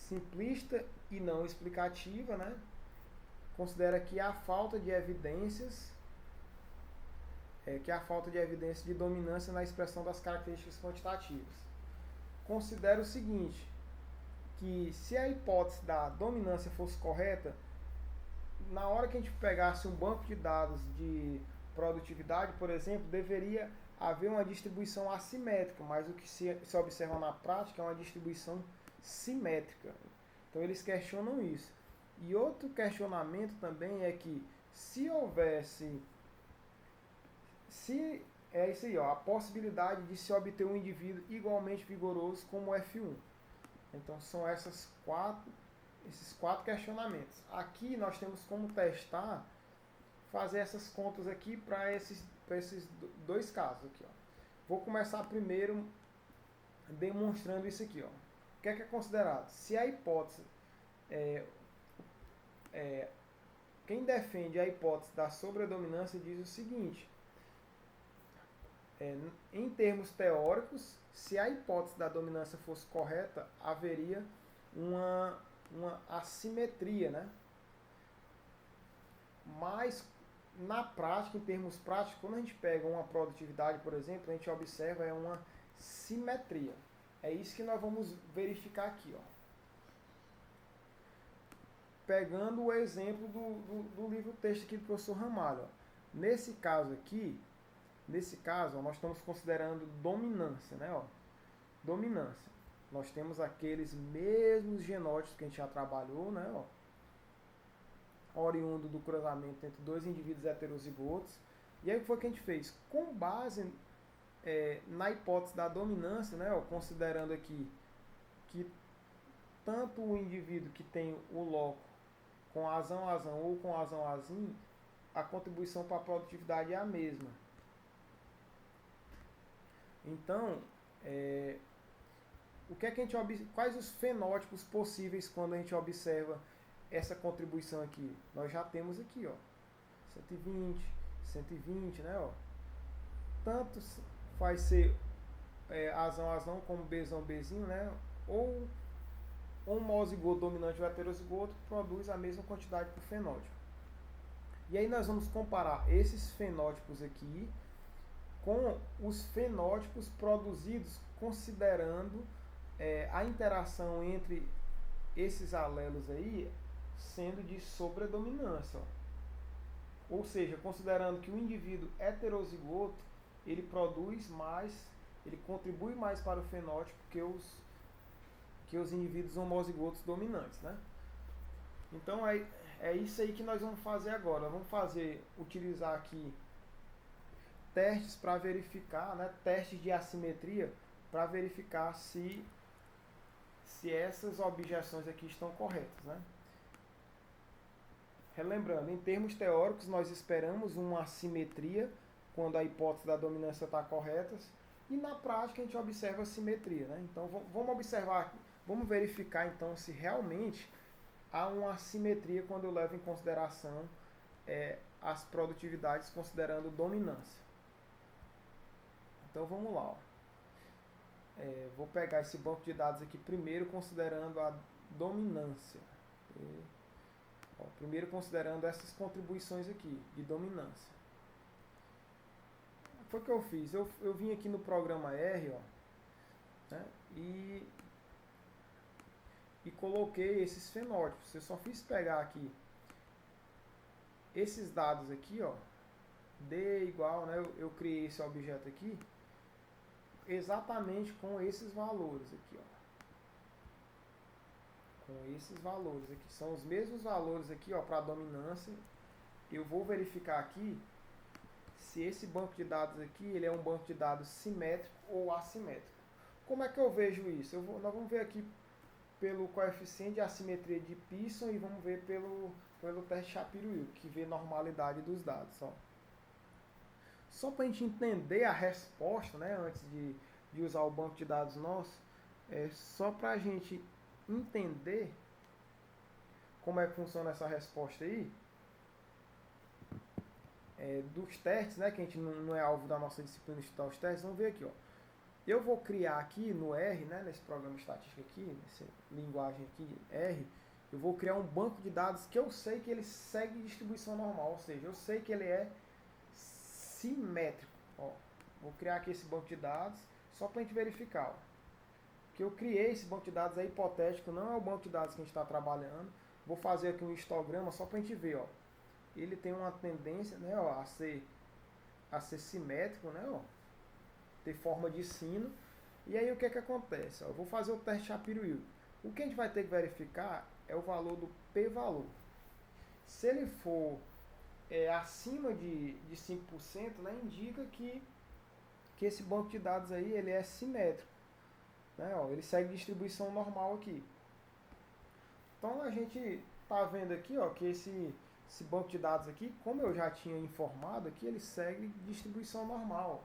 simplista e não explicativa, né? Considera que há falta de evidências, de dominância na expressão das características quantitativas. Considera o seguinte, que se a hipótese da dominância fosse correta, na hora que a gente pegasse um banco de dados de produtividade, por exemplo, deveria haver uma distribuição assimétrica, mas o que se observa na prática é uma distribuição simétrica. Então eles questionam isso. E outro questionamento também é que se houvesse, é isso aí, ó, a possibilidade de se obter um indivíduo igualmente vigoroso como o F1. Então são esses quatro questionamentos. Aqui nós temos como testar, fazer essas contas aqui para esses dois casos aqui, ó. Vou começar primeiro demonstrando isso aqui, ó. O que é considerado? Se a hipótese quem defende a hipótese da sobredominância diz o seguinte: em termos teóricos, se a hipótese da dominância fosse correta, haveria uma assimetria, né? Mas na prática, em termos práticos, quando a gente pega uma produtividade, por exemplo, a gente observa uma simetria. É isso que nós vamos verificar aqui, ó. Pegando o exemplo do livro texto aqui do professor Ramalho. Ó. Nesse caso, ó, nós estamos considerando dominância, né? Ó. Dominância. Nós temos aqueles mesmos genótipos que a gente já trabalhou, né? Ó. Oriundo do cruzamento entre dois indivíduos heterozigotos. E aí o que foi que a gente fez? Com base na hipótese da dominância, né, ó, considerando aqui que tanto o indivíduo que tem o loco com azão ou com azão azim, a contribuição para a produtividade é a mesma. Então, o que é que a gente quais os fenótipos possíveis quando a gente observa essa contribuição aqui? Nós já temos aqui, ó, 120, né, ó. Tanto vai ser azão como bezinho, né, ou homozigoto dominante ou heterozigoto produz a mesma quantidade por fenótipo. E aí nós vamos comparar esses fenótipos aqui com os fenótipos produzidos considerando a interação entre esses alelos aí sendo de sobredominância. Ó. Ou seja, considerando que o indivíduo heterozigoto ele produz mais, ele contribui mais para o fenótipo que os indivíduos homozigotos dominantes, né? Então é isso aí que nós vamos fazer agora. Vamos utilizar aqui testes para verificar, né? Testes de assimetria para verificar se essas objeções aqui estão corretas, né? Relembrando, em termos teóricos, nós esperamos uma assimetria quando a hipótese da dominância está correta, e na prática a gente observa a simetria, né? Então vamos verificar então se realmente há uma assimetria quando eu levo em consideração as produtividades considerando dominância. Então vamos lá. Ó. Vou pegar esse banco de dados aqui primeiro considerando a dominância. Primeiro considerando essas contribuições aqui de dominância. Foi o que eu fiz. Eu vim aqui no programa R, ó, né, e coloquei esses fenótipos. Eu só fiz pegar aqui esses dados aqui, ó, D igual, né, eu criei esse objeto aqui exatamente com esses valores aqui, ó. Com esses valores aqui. São os mesmos valores aqui, ó, para a dominância. Eu vou verificar aqui se esse banco de dados aqui ele é um banco de dados simétrico ou assimétrico. Como é que eu vejo isso? Nós vamos ver aqui pelo coeficiente de assimetria de Pearson e vamos ver pelo teste Shapiro-Wilk, que vê normalidade dos dados. Ó. Só para a gente entender a resposta, né, antes de usar o banco de dados nosso, só para a gente entender como é que funciona essa resposta aí, dos testes, né, que a gente não é alvo da nossa disciplina estudar os testes, vamos ver aqui. Ó. eu vou criar aqui no R, né, nesse programa estatístico aqui, nessa linguagem aqui, R, eu vou criar um banco de dados que eu sei que ele segue distribuição normal, ou seja, eu sei que ele é simétrico. Ó, vou criar aqui esse banco de dados só para a gente verificar. Ó, que eu criei esse banco de dados é hipotético, não é o banco de dados que a gente está trabalhando. Vou fazer aqui um histograma só para a gente ver. Ó, ele tem uma tendência, né, ó, a ser simétrico, né, ó, ter forma de sino. E aí o que é que acontece? Ó, eu vou fazer o teste Shapiro-Wilk. O que a gente vai ter que verificar é o valor do p-valor. Se ele for acima de 5%, né, indica que esse banco de dados aí ele é simétrico. Né, ó, ele segue distribuição normal aqui. Então a gente está vendo aqui, ó, que esse banco de dados aqui, como eu já tinha informado aqui, ele segue distribuição normal.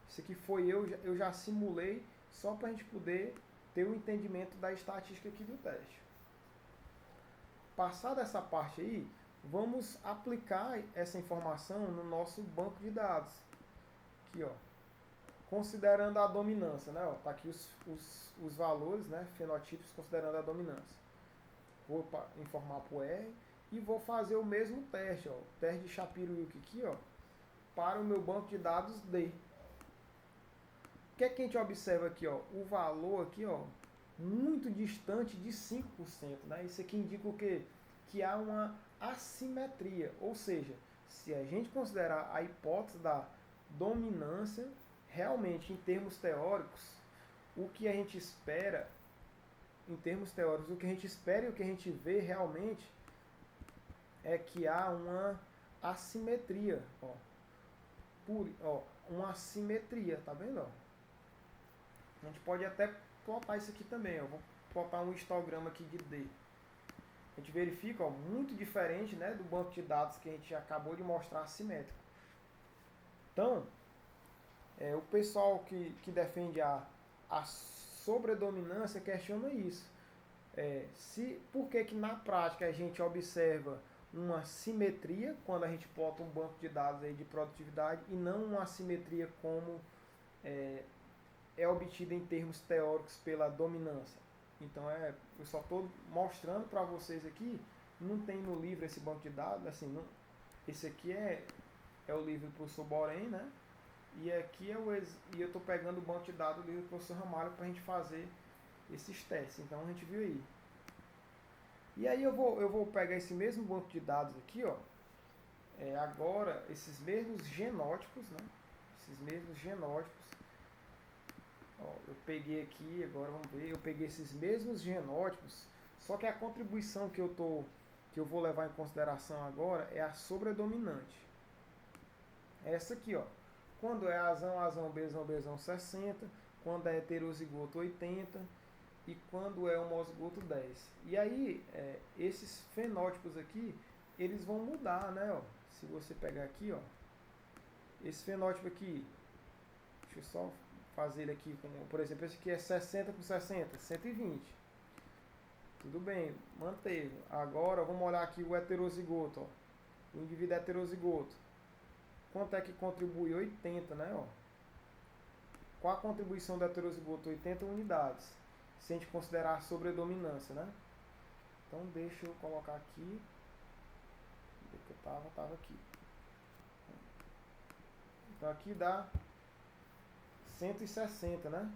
Isso aqui foi eu já simulei só para a gente poder ter o entendimento da estatística aqui do teste. Passada essa parte aí, vamos aplicar essa informação no nosso banco de dados. Aqui, ó, considerando a dominância, né? Ó, tá aqui os valores, né? Fenotipos considerando a dominância. Vou informar para o R e vou fazer o mesmo teste, ó, o teste de Shapiro-Wilk aqui, ó, para o meu banco de dados D. O que é que a gente observa aqui, ó? O valor aqui, ó, muito distante de 5%, né? Isso aqui indica o quê? Que há uma assimetria, ou seja, se a gente considerar a hipótese da dominância, realmente em termos teóricos, o que a gente espera, em termos teóricos, o que a gente espera e o que a gente vê realmente é que há uma assimetria, ó. Uma assimetria, tá vendo? Ó? A gente pode até plotar isso aqui também, ó. Vou plotar um histograma aqui de D. A gente verifica, ó, muito diferente, né, do banco de dados que a gente acabou de mostrar assimétrico. Então, o pessoal que defende a sobredominância questiona isso. Por que na prática a gente observa uma simetria quando a gente plota um banco de dados aí de produtividade e não uma assimetria como é obtida em termos teóricos pela dominância? Então eu só estou mostrando para vocês aqui, não tem no livro esse banco de dados, assim, não, esse aqui é o livro do professor Borém, né? E aqui eu estou pegando o banco de dados do livro do professor Ramalho para a gente fazer esses testes. Então a gente viu aí. E aí eu vou pegar esse mesmo banco de dados aqui, ó. Agora, esses mesmos genótipos, né? Esses mesmos genótipos. Ó, eu peguei aqui, agora vamos ver, eu peguei esses mesmos genótipos, só que a contribuição que eu vou levar em consideração agora é a sobredominante. Essa aqui, ó. Quando é azão, bezão, 60, quando é heterozigoto 80 e quando é homozigoto 10. E aí, esses fenótipos aqui, eles vão mudar, né? Ó. Se você pegar aqui, ó, esse fenótipo aqui, deixa eu só fazer ele aqui, como, por exemplo, esse aqui é 60 com 60, 120. Tudo bem, manteve. Agora vamos olhar aqui o heterozigoto, ó. O indivíduo heterozigoto. Quanto é que contribui? 80, né? Ó. Qual a contribuição do heterozigoto? 80 unidades. Se a gente considerar a sobredominância, né? Então deixa eu colocar aqui. Onde que eu tava aqui. Então aqui dá 160, né?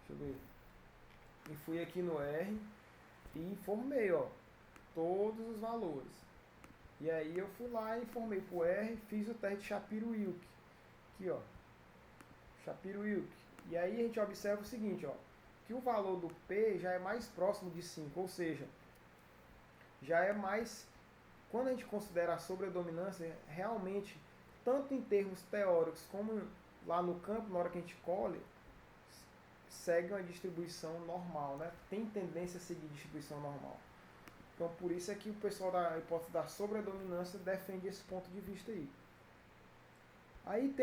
Deixa eu ver. E fui aqui no R e informei, ó, todos os valores. E aí eu fui lá e informei pro R, fiz o teste de Shapiro-Wilk. Aqui, ó. Shapiro-Wilk. E aí a gente observa o seguinte, ó, que o valor do P já é mais próximo de 5, ou seja, já é mais, quando a gente considera a sobredominância, realmente, tanto em termos teóricos como lá no campo, na hora que a gente colhe, segue uma distribuição normal, né? Tem tendência a seguir distribuição normal. Então, por isso é que o pessoal da hipótese da sobredominância defende esse ponto de vista aí. Aí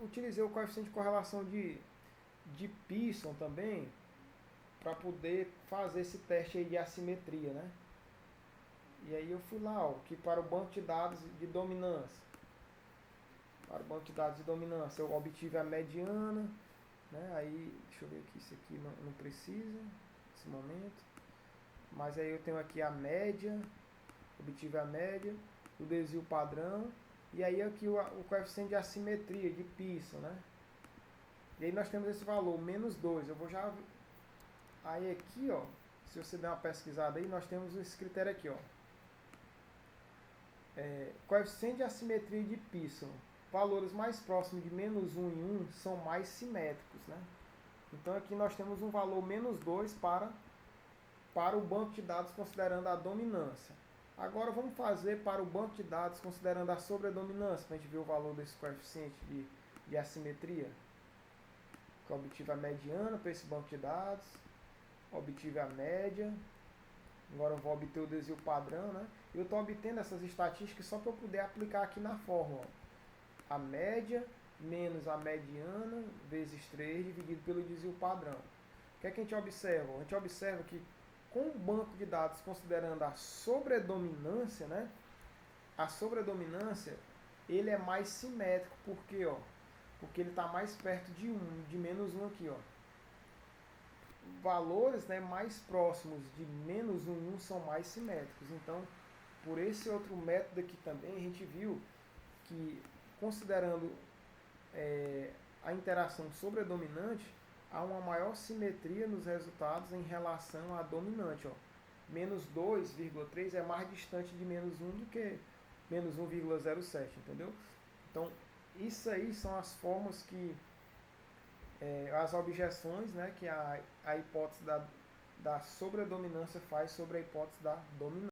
utilizei o coeficiente de correlação de Pearson também, para poder fazer esse teste aí de assimetria, né? E aí eu fui lá, ó, que para o banco de dados de dominância. Para o banco de dados de dominância eu obtive a mediana, né? Aí, deixa eu ver aqui, isso aqui não precisa, nesse momento. Mas aí eu tenho aqui a média, obtive a média, o desvio padrão, e aí aqui o coeficiente de assimetria, de Pearson, né? E aí nós temos esse valor, menos 2. Eu vou já... Aí aqui, ó, se você der uma pesquisada aí, nós temos esse critério aqui, ó. Coeficiente de assimetria de Pearson. Valores mais próximos de menos 1 em 1 são mais simétricos, né? Então aqui nós temos um valor menos 2 para o banco de dados considerando a dominância. Agora vamos fazer para o banco de dados considerando a sobredominância, para a gente ver o valor desse coeficiente de assimetria. Que eu obtive a mediana para esse banco de dados, obtive a média, agora eu vou obter o desvio padrão, né? Eu estou obtendo essas estatísticas só para eu poder aplicar aqui na fórmula. A média menos a mediana vezes 3 dividido pelo desvio padrão. O que é que a gente observa? A gente observa que com o banco de dados considerando a sobredominância, né? A sobredominância, ele é mais simétrico, porque, ó, porque ele está mais perto de 1, de menos 1 aqui, ó. Valores, né, mais próximos de menos 1 em 1 são mais simétricos. Então, por esse outro método aqui também, a gente viu que, considerando a interação sobredominante, há uma maior simetria nos resultados em relação à dominante. Ó. Menos 2,3 é mais distante de menos 1 do que menos 1,07, entendeu? Então, isso aí são as formas que, as objeções, né, que a hipótese da sobredominância faz sobre a hipótese da dominância.